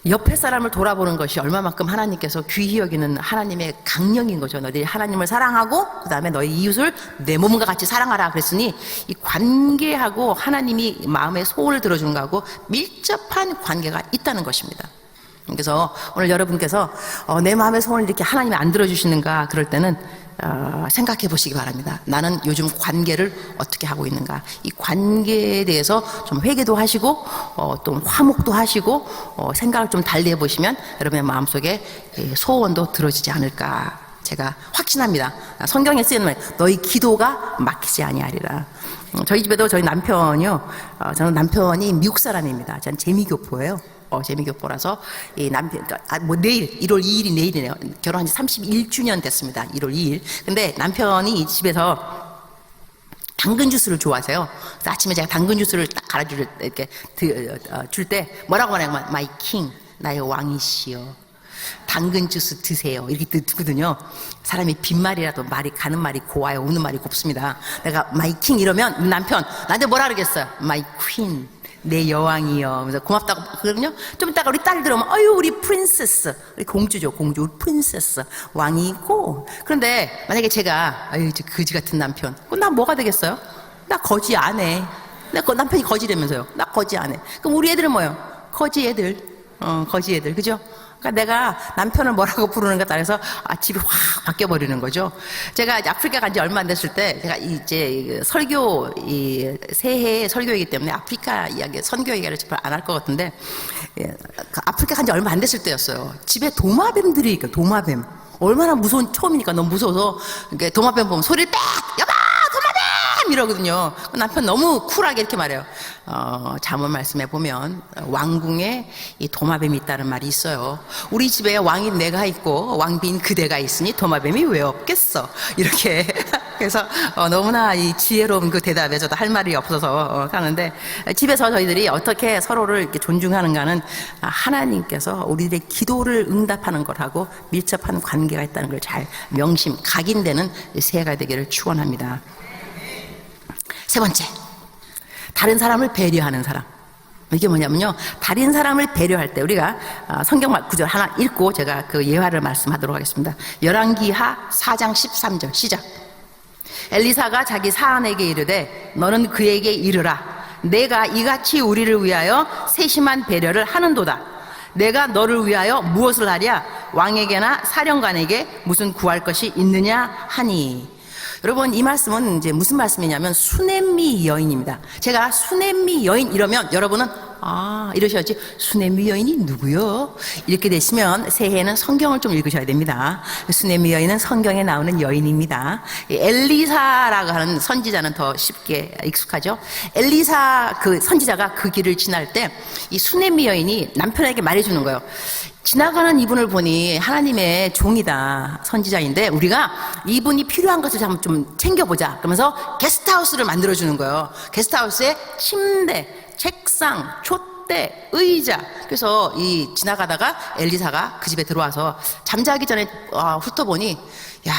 Speaker 1: 옆에 사람을 돌아보는 것이 얼마만큼 하나님께서 귀히 여기는 하나님의 강령인 거죠. 너희들이 하나님을 사랑하고 그 다음에 너희 이웃을 내 몸과 같이 사랑하라 그랬으니, 이 관계하고 하나님이 마음의 소원을 들어주는 거하고 밀접한 관계가 있다는 것입니다. 그래서 오늘 여러분께서 내 마음의 소원을 이렇게 하나님이 안 들어주시는가 그럴 때는 생각해 보시기 바랍니다. 나는 요즘 관계를 어떻게 하고 있는가? 이 관계에 대해서 좀 회개도 하시고 또 화목도 하시고 생각을 좀 달리 해보시면 여러분의 마음속에 소원도 들어지지 않을까 제가 확신합니다. 성경에 쓰이는 말, 너희 기도가 막히지 아니하리라. 저희 집에도 저희 남편이요, 저는 남편이 미국 사람입니다. 저는 재미교포예요. 재미교포라서 이 남편, 내일 1월 2일이 내일이네요. 결혼한 지 31주년 됐습니다. 1월 2일. 근데 남편이 집에서 당근 주스를 좋아하세요. 그래서 아침에 제가 당근 주스를 딱 갈아줄 이렇게 줄 때 뭐라고 말하냐면 마이 킹, 나의 왕이시여, 당근 주스 드세요, 이렇게 듣거든요. 사람이 빈말이라도 말이 가는 말이 고와요, 오는 말이 곱습니다. 내가 마이 킹 이러면 남편 나한테 뭐라 그러겠어요? 마이 퀸, 내 여왕이요. 그래서 고맙다고 그러거든요. 좀 이따가 우리 딸 들어오면 아유 우리 프린세스, 우리 공주죠, 공주, 우리 프린세스, 왕이고. 그런데 만약에 제가 아유 저 거지 같은 남편, 그럼 나 뭐가 되겠어요? 나 거지 안 해. 남편이 거지라면서요. 나 거지 안 해. 그럼 우리 애들은 뭐예요? 거지 애들. 거지 애들, 그죠? 그러니까 내가 남편을 뭐라고 부르는가 따라서 집이 확 바뀌어버리는 거죠. 제가 이제 아프리카 간 지 얼마 안 됐을 때, 제가 이제 설교, 새해 설교이기 때문에 아프리카 이야기, 선교 얘기를 안 할 것 같은데, 아프리카 간 지 얼마 안 됐을 때였어요. 집에 도마뱀들이 있고, 도마뱀. 얼마나 무서운, 처음이니까 너무 무서워서, 도마뱀 보면 소리를 빽! 여봐! 도마뱀! 이러거든요. 남편 너무 쿨하게 이렇게 말해요. 잠언 말씀에 보면 왕궁에 이 도마뱀이 있다는 말이 있어요. 우리 집에 왕인 내가 있고 왕비인 그대가 있으니 도마뱀이 왜 없겠어, 이렇게. 그래서 너무나 이 지혜로운 그 대답에 저도 할 말이 없어서 하는데, 집에서 저희들이 어떻게 서로를 이렇게 존중하는가는 하나님께서 우리들의 기도를 응답하는 것하고 밀접한 관계가 있다는 걸 잘 각인되는 새해가 되기를 축원합니다. 세 번째, 다른 사람을 배려하는 사람. 이게 뭐냐면요, 다른 사람을 배려할 때 우리가 성경 구절 하나 읽고 제가 그 예화를 말씀하도록 하겠습니다. 열왕기하 4장 13절 시작. 엘리사가 자기 사안에게 이르되 너는 그에게 이르라, 내가 이같이 우리를 위하여 세심한 배려를 하는도다. 내가 너를 위하여 무엇을 하랴? 왕에게나 사령관에게 무슨 구할 것이 있느냐 하니. 여러분, 이 말씀은 이제 무슨 말씀이냐면 수넴미 여인입니다. 제가 수넴미 여인 이러면 여러분은 이러셔야지, 수넴미 여인이 누구요? 이렇게 되시면 새해에는 성경을 좀 읽으셔야 됩니다. 수넴미 여인은 성경에 나오는 여인입니다. 엘리사라고 하는 선지자는 더 쉽게 익숙하죠. 엘리사 그 선지자가 그 길을 지날 때 이 수넴미 여인이 남편에게 말해주는 거예요. 지나가는 이분을 보니 하나님의 종이다, 선지자인데 우리가 이분이 필요한 것을 한번 좀 챙겨보자. 그러면서 게스트하우스를 만들어주는 거예요. 게스트하우스에 침대, 책상, 촛대, 의자. 그래서 지나가다가 엘리사가 그 집에 들어와서 잠자기 전에 훑어보니, 야,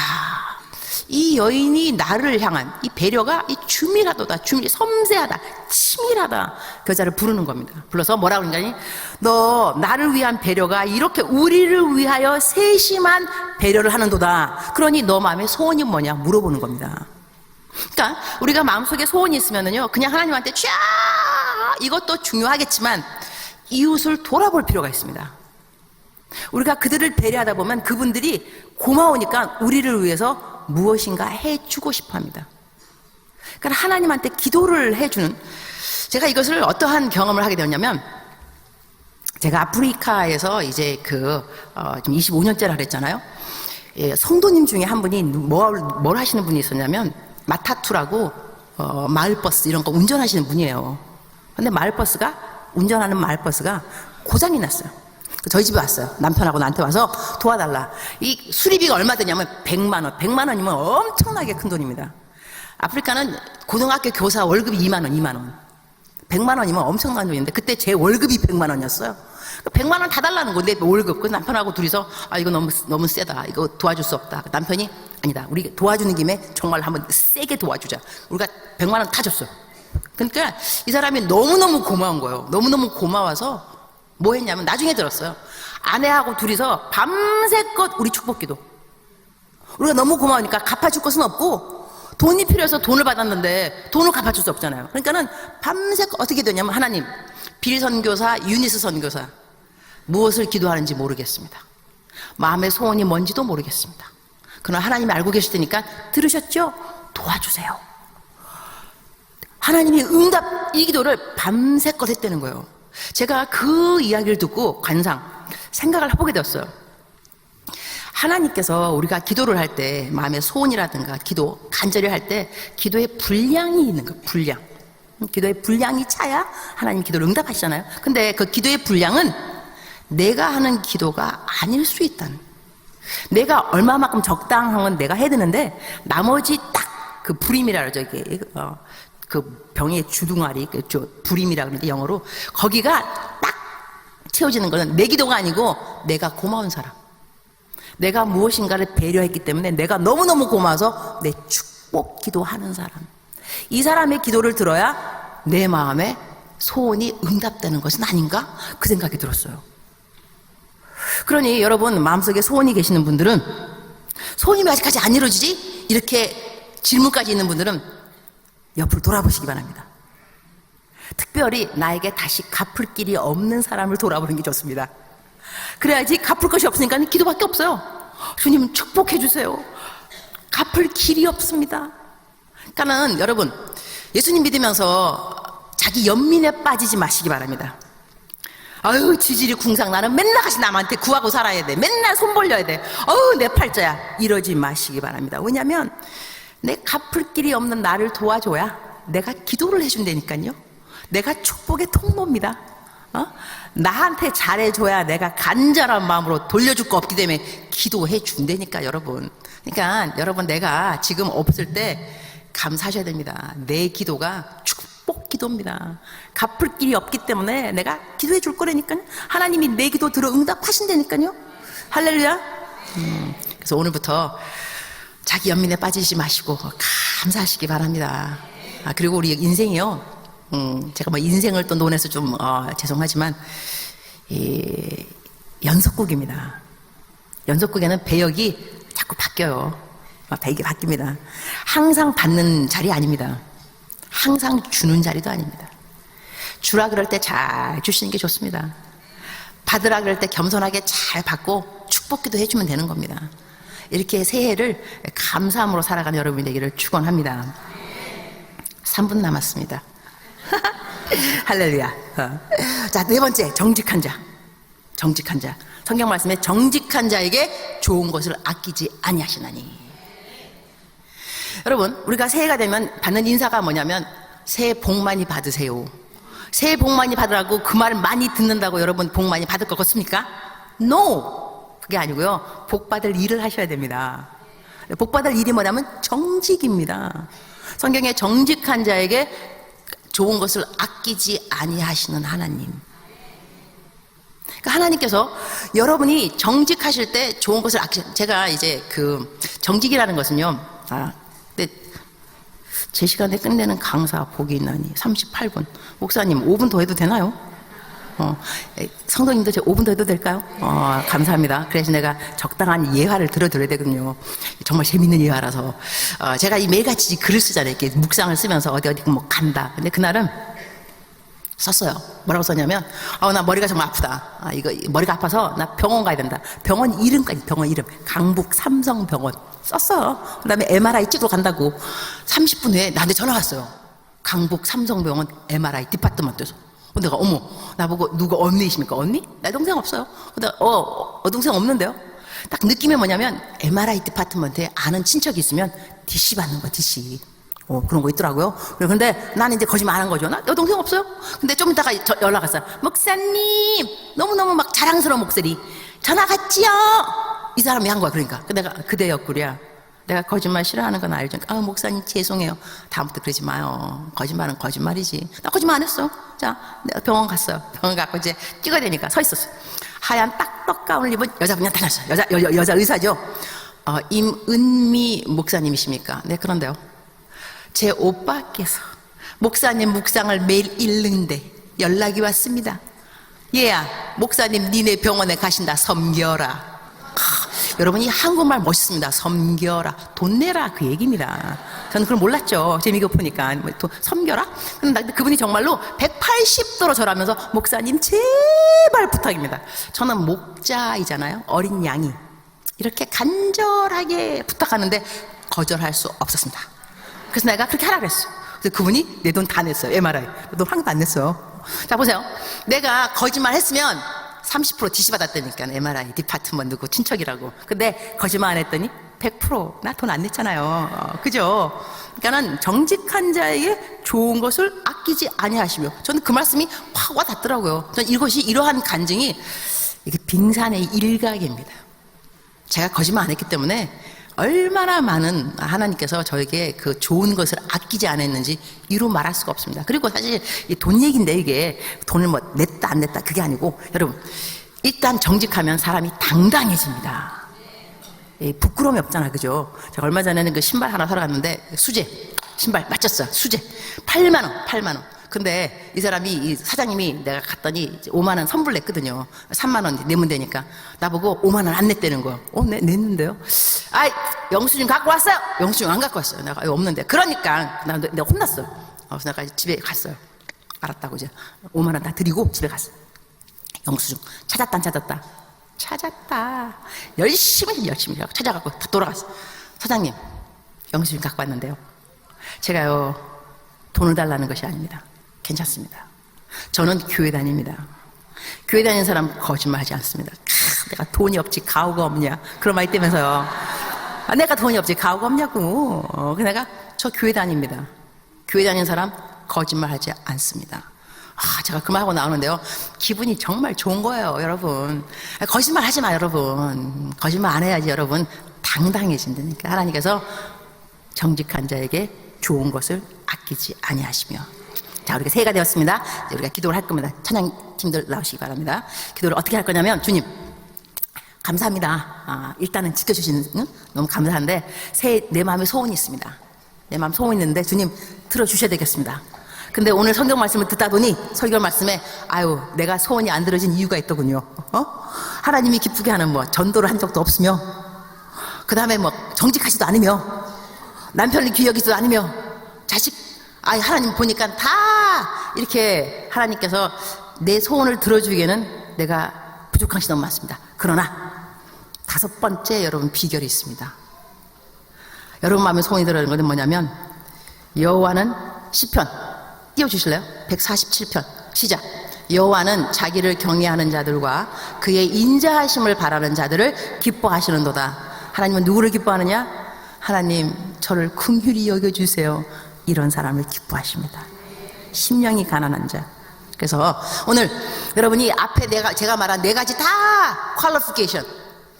Speaker 1: 이 여인이 나를 향한 이 배려가 이 주밀하도다, 섬세하다, 치밀하다, 그 여자를 부르는 겁니다. 불러서 뭐라고 그러냐니, 너 나를 위한 배려가 이렇게 우리를 위하여 세심한 배려를 하는도다. 그러니 너 마음에 소원이 뭐냐 물어보는 겁니다. 그러니까 우리가 마음속에 소원이 있으면은요, 그냥 하나님한테 쫙, 이것도 중요하겠지만 이웃을 돌아볼 필요가 있습니다. 우리가 그들을 배려하다 보면 그분들이 고마우니까 우리를 위해서 무엇인가 해주고 싶어 합니다. 그러니까 하나님한테 기도를 해주는, 제가 이것을 어떠한 경험을 하게 되었냐면, 제가 아프리카에서 이제 지금 25년째라 그랬잖아요. 예, 성도님 중에 한 분이 뭘 하시는 분이 있었냐면, 마타투라고 마을버스 이런 거 운전하시는 분이에요. 근데 운전하는 마을버스가 고장이 났어요. 저희 집에 왔어요. 남편하고 나한테 와서 도와달라. 이 수리비가 얼마 되냐면 100만 원. 100만 원이면 엄청나게 큰 돈입니다. 아프리카는 고등학교 교사 월급이 2만 원, 2만 원. 100만 원이면 엄청난 돈인데 그때 제 월급이 100만 원이었어요. 100만 원 다 달라는 건데 월급. 그래서 남편하고 둘이서 이거 너무 세다. 이거 도와줄 수 없다. 남편이 아니다. 우리 도와주는 김에 정말 한번 세게 도와주자. 우리가 100만 원 다 줬어요. 그러니까 이 사람이 너무너무 고마운 거예요. 너무너무 고마워서 뭐 했냐면 나중에 들었어요. 아내하고 둘이서 밤새껏 우리 축복기도. 우리가 너무 고마우니까 갚아줄 것은 없고 돈이 필요해서 돈을 받았는데 돈을 갚아줄 수 없잖아요. 그러니까는 밤새껏 어떻게 되냐면 하나님, 빌 선교사, 유니스 선교사 무엇을 기도하는지 모르겠습니다. 마음의 소원이 뭔지도 모르겠습니다. 그러나 하나님이 알고 계실 테니까 들으셨죠? 도와주세요. 하나님이 이 기도를 밤새껏 했다는 거예요. 제가 그 이야기를 듣고 생각을 해보게 되었어요. 하나님께서 우리가 기도를 할 때, 마음의 소원이라든가 간절히 할 때 기도의 분량이 있는 거예요. 분량. 기도의 분량이 차야 하나님 기도를 응답하시잖아요. 근데 그 기도의 분량은 내가 하는 기도가 아닐 수 있다는, 내가 얼마만큼 적당한 건 내가 해야 되는데 나머지 딱 그 불임이라 그러죠. 그 병의 주둥아리, 불임이라 그러는데 영어로, 거기가 딱 채워지는 거는 내 기도가 아니고 내가 고마운 사람, 내가 무엇인가를 배려했기 때문에 내가 너무너무 고마워서 내 축복 기도하는 사람, 이 사람의 기도를 들어야 내 마음에 소원이 응답되는 것은 아닌가? 그 생각이 들었어요. 그러니 여러분, 마음속에 소원이 계시는 분들은, 소원이 왜 아직까지 안 이루어지지? 이렇게 질문까지 있는 분들은 옆을 돌아보시기 바랍니다. 특별히 나에게 다시 갚을 길이 없는 사람을 돌아보는 게 좋습니다. 그래야지, 갚을 것이 없으니까 기도밖에 없어요. 주님 축복해 주세요. 갚을 길이 없습니다. 그러니까는 여러분, 예수님 믿으면서 자기 연민에 빠지지 마시기 바랍니다. 아유, 지질이 궁상, 나는 맨날 같이 남한테 구하고 살아야 돼, 맨날 손 벌려야 돼, 내 팔자야, 이러지 마시기 바랍니다. 왜냐하면 내 갚을 길이 없는 나를 도와줘야 내가 기도를 해준다니까요. 내가 축복의 통로입니다. 나한테 잘해줘야 내가 간절한 마음으로 돌려줄 거 없기 때문에 기도해 준다니까, 여러분. 그러니까 여러분, 내가 지금 없을 때 감사하셔야 됩니다. 내 기도가 축복 기도입니다. 갚을 길이 없기 때문에 내가 기도해 줄 거라니까요. 하나님이 내 기도 들어 응답하신다니까요. 할렐루야. 그래서 오늘부터 자기 연민에 빠지지 마시고 감사하시기 바랍니다. 그리고 우리 인생이요, 제가 인생을 또 논해서 좀 죄송하지만 연속국입니다. 연속국에는 배역이 자꾸 바뀌어요. 배역이 바뀝니다. 항상 받는 자리 아닙니다. 항상 주는 자리도 아닙니다. 주라 그럴 때 잘 주시는 게 좋습니다. 받으라 그럴 때 겸손하게 잘 받고 축복기도 해주면 되는 겁니다. 이렇게 새해를 감사함으로 살아가는 여러분이 되기를 축원합니다. 3분 남았습니다. 할렐루야. 자, 네 번째, 정직한 자. 정직한 자. 성경 말씀에 정직한 자에게 좋은 것을 아끼지 아니하시나니. 여러분, 우리가 새해가 되면 받는 인사가 뭐냐면 새해 복 많이 받으세요. 새해 복 많이 받으라고 그 말을 많이 듣는다고 여러분 복 많이 받을 것 같습니까? No! 그게 아니고요, 복 받을 일을 하셔야 됩니다. 복 받을 일이 뭐냐면 정직입니다. 성경에 정직한 자에게 좋은 것을 아끼지 아니하시는 하나님. 그러니까 하나님께서 여러분이 정직하실 때 좋은 것을 제가 이제 정직이라는 것은요, 근데 제 시간에 끝내는 강사 복이 있나니 38분. 목사님 5분 더 해도 되나요? 성도님도 제 5분 더 해도 될까요? 감사합니다. 그래서 내가 적당한 예화를 들어드려야 되거든요. 정말 재밌는 예화라서. 제가 이 매일같이 글을 쓰잖아요. 이렇게 묵상을 쓰면서 어디 뭐 간다. 근데 그날은 썼어요. 뭐라고 썼냐면, 나 머리가 정말 아프다. 이거 머리가 아파서 나 병원 가야 된다. 병원 이름까지, 병원 이름. 강북 삼성병원 썼어요. 그 다음에 MRI 찍으러 간다고 30분 후에 나한테 전화 왔어요. 강북 삼성병원 MRI 디파트먼트에서. 내가 어머, 나보고 누구 언니이십니까? 언니? 나 동생 없어요. 근데 동생 없는데요? 딱 느낌이 뭐냐면 MRI 디파트먼트에 아는 친척이 있으면 DC 받는 거야, DC. 그런 거 있더라고요. 그런데 나는 이제 거짓말 안 한 거죠. 나 여동생 없어요. 근데 좀 이따가 연락 왔어요. 목사님, 너무너무 막 자랑스러운 목소리. 전화 갔지요? 이 사람이 한 거야. 그러니까 내가 그대 옆구리야. 내가 거짓말 싫어하는 건 알죠. 목사님 죄송해요. 다음부터 그러지 마요. 거짓말은 거짓말이지. 나 거짓말 안 했어. 자, 내가 병원 갔어요. 병원 가고 이제 찍어야 되니까 서 있었어. 하얀 딱떡 가운을 입은 여자분이 나타났어요. 여자 의사죠. 임은미 목사님이십니까? 네, 그런데요. 제 오빠께서 목사님 묵상을 매일 읽는데 연락이 왔습니다. 얘야, 목사님 니네 병원에 가신다. 섬겨라. 여러분, 이 한국말 멋있습니다. 섬겨라. 돈 내라. 그 얘기입니다. 저는 그걸 몰랐죠. 재미가 보니까. 섬겨라? 근데 그분이 정말로 180도로 절하면서 목사님 제발 부탁입니다. 저는 목자이잖아요. 어린 양이. 이렇게 간절하게 부탁하는데 거절할 수 없었습니다. 그래서 내가 그렇게 하라 그랬어. 그래서 그분이 내 돈 다 냈어요. MRI. 돈 하나도 안 냈어요. 자, 보세요. 내가 거짓말 했으면 30% DC 받았다니까. MRI 디파트먼트 누구 친척이라고. 근데 거짓말 안 했더니 100% 나 돈 안 냈잖아요. 그죠? 그러니까는 정직한 자에게 좋은 것을 아끼지 아니하시며. 저는 그 말씀이 확 와닿더라고요. 저는 이것이 이러한 간증이 이게 빙산의 일각입니다. 제가 거짓말 안 했기 때문에 얼마나 많은 하나님께서 저에게 그 좋은 것을 아끼지 않았는지 이루 말할 수가 없습니다. 그리고 사실 이 돈 얘기인데 이게 돈을 뭐 냈다 안 냈다 그게 아니고 여러분 일단 정직하면 사람이 당당해집니다. 부끄러움이 없잖아, 그죠? 제가 얼마 전에는 그 신발 하나 사러 갔는데 수제 신발 맞췄어. 수제 8만 원. 근데 이 사람이 이 사장님이 내가 갔더니 5만 원 선불 냈거든요. 3만 원 내면 되니까 나보고 5만 원 안 냈다는 거예요. 냈는데요. 영수증 갖고 왔어요. 영수증 안 갖고 왔어요. 내가 없는데. 그러니까 내가 혼났어. 그래서 내가 집에 갔어요. 알았다고 이제 5만 원 다 드리고 집에 갔어. 영수증 찾았다. 열심히 찾아갖고 다 돌아갔어. 사장님, 영수증 갖고 왔는데요. 제가요 돈을 달라는 것이 아닙니다. 괜찮습니다. 저는 교회 다닙니다. 교회 다니는 사람 거짓말하지 않습니다. 내가 돈이 없지 가오가 없냐 그런 말 있다면서요. 내가 돈이 없지 가오가 없냐고. 내가 저 교회 다닙니다. 교회 다니는 사람 거짓말하지 않습니다. 제가 그 말하고 나오는데요 기분이 정말 좋은 거예요. 여러분 거짓말 하지 마. 여러분 거짓말 안 해야지. 여러분 당당해진다니까. 하나님께서 정직한 자에게 좋은 것을 아끼지 아니하시며. 자, 우리가 새해가 되었습니다. 이제 우리가 기도를 할 겁니다. 찬양팀들 나오시기 바랍니다. 기도를 어떻게 할 거냐면, 주님 감사합니다. 일단은 지켜주시는 너무 감사한데 새해 내 마음에 소원이 있습니다. 내 마음 소원이 있는데 주님 들어주셔야 되겠습니다. 근데 오늘 성경 말씀을 듣다 보니 성경 말씀에 내가 소원이 안 들어진 이유가 있더군요. 하나님이 기쁘게 하는 전도를 한 적도 없으며, 그 다음에 정직하지도 않으며, 남편을 귀여기지도 않으며, 자식 하나님 보니까 다 이렇게 하나님께서 내 소원을 들어주기에는 내가 부족한 것이 너무 많습니다. 그러나 5번째 여러분 비결이 있습니다. 여러분 마음에 소원이 들어오는 것은 뭐냐면, 여호와는 시편 띄워주실래요? 147편 시작. 여호와는 자기를 경외하는 자들과 그의 인자하심을 바라는 자들을 기뻐하시는도다. 하나님은 누구를 기뻐하느냐? 하나님 저를 긍휼히 여겨주세요. 이런 사람을 기뻐하십니다. 심령이 가난한 자. 그래서 오늘 여러분이 앞에 제가 말한 4가지 다 퀄리피케이션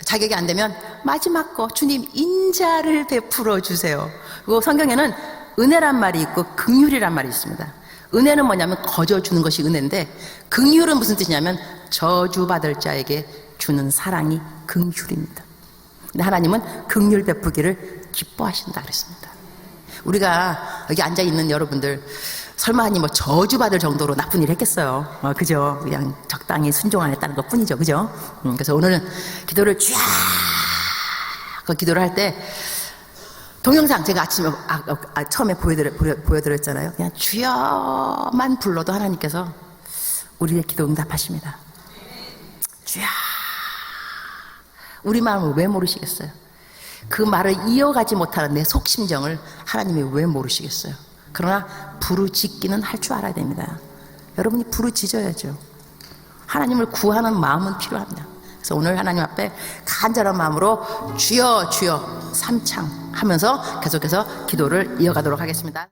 Speaker 1: 자격이 안 되면 마지막 거 주님 인자를 베풀어 주세요. 그리고 성경에는 은혜란 말이 있고 긍휼이란 말이 있습니다. 은혜는 뭐냐면 거저 주는 것이 은혜인데, 긍휼은 무슨 뜻이냐면 저주받을 자에게 주는 사랑이 긍휼입니다. 근데 하나님은 긍휼 베푸기를 기뻐하신다 그랬습니다. 우리가 여기 앉아 있는 여러분들 설마 뭐 저주받을 정도로 나쁜 일 했겠어요? 그죠? 그냥 적당히 순종 안 했다는 것 뿐이죠. 그죠? 그래서 오늘은 기도를 쫙 그 기도를 할 때 동영상 제가 아침에 처음에 보여드렸잖아요. 그냥 주여만 불러도 하나님께서 우리의 기도 응답하십니다. 주여. 우리 마음을 왜 모르시겠어요? 그 말을 이어가지 못하는 내 속심정을 하나님이 왜 모르시겠어요? 그러나 부르짖기는 할 줄 알아야 됩니다. 여러분이 부르짖어야죠. 하나님을 구하는 마음은 필요합니다. 그래서 오늘 하나님 앞에 간절한 마음으로 주여 주여 삼창 하면서 계속해서 기도를 이어가도록 하겠습니다.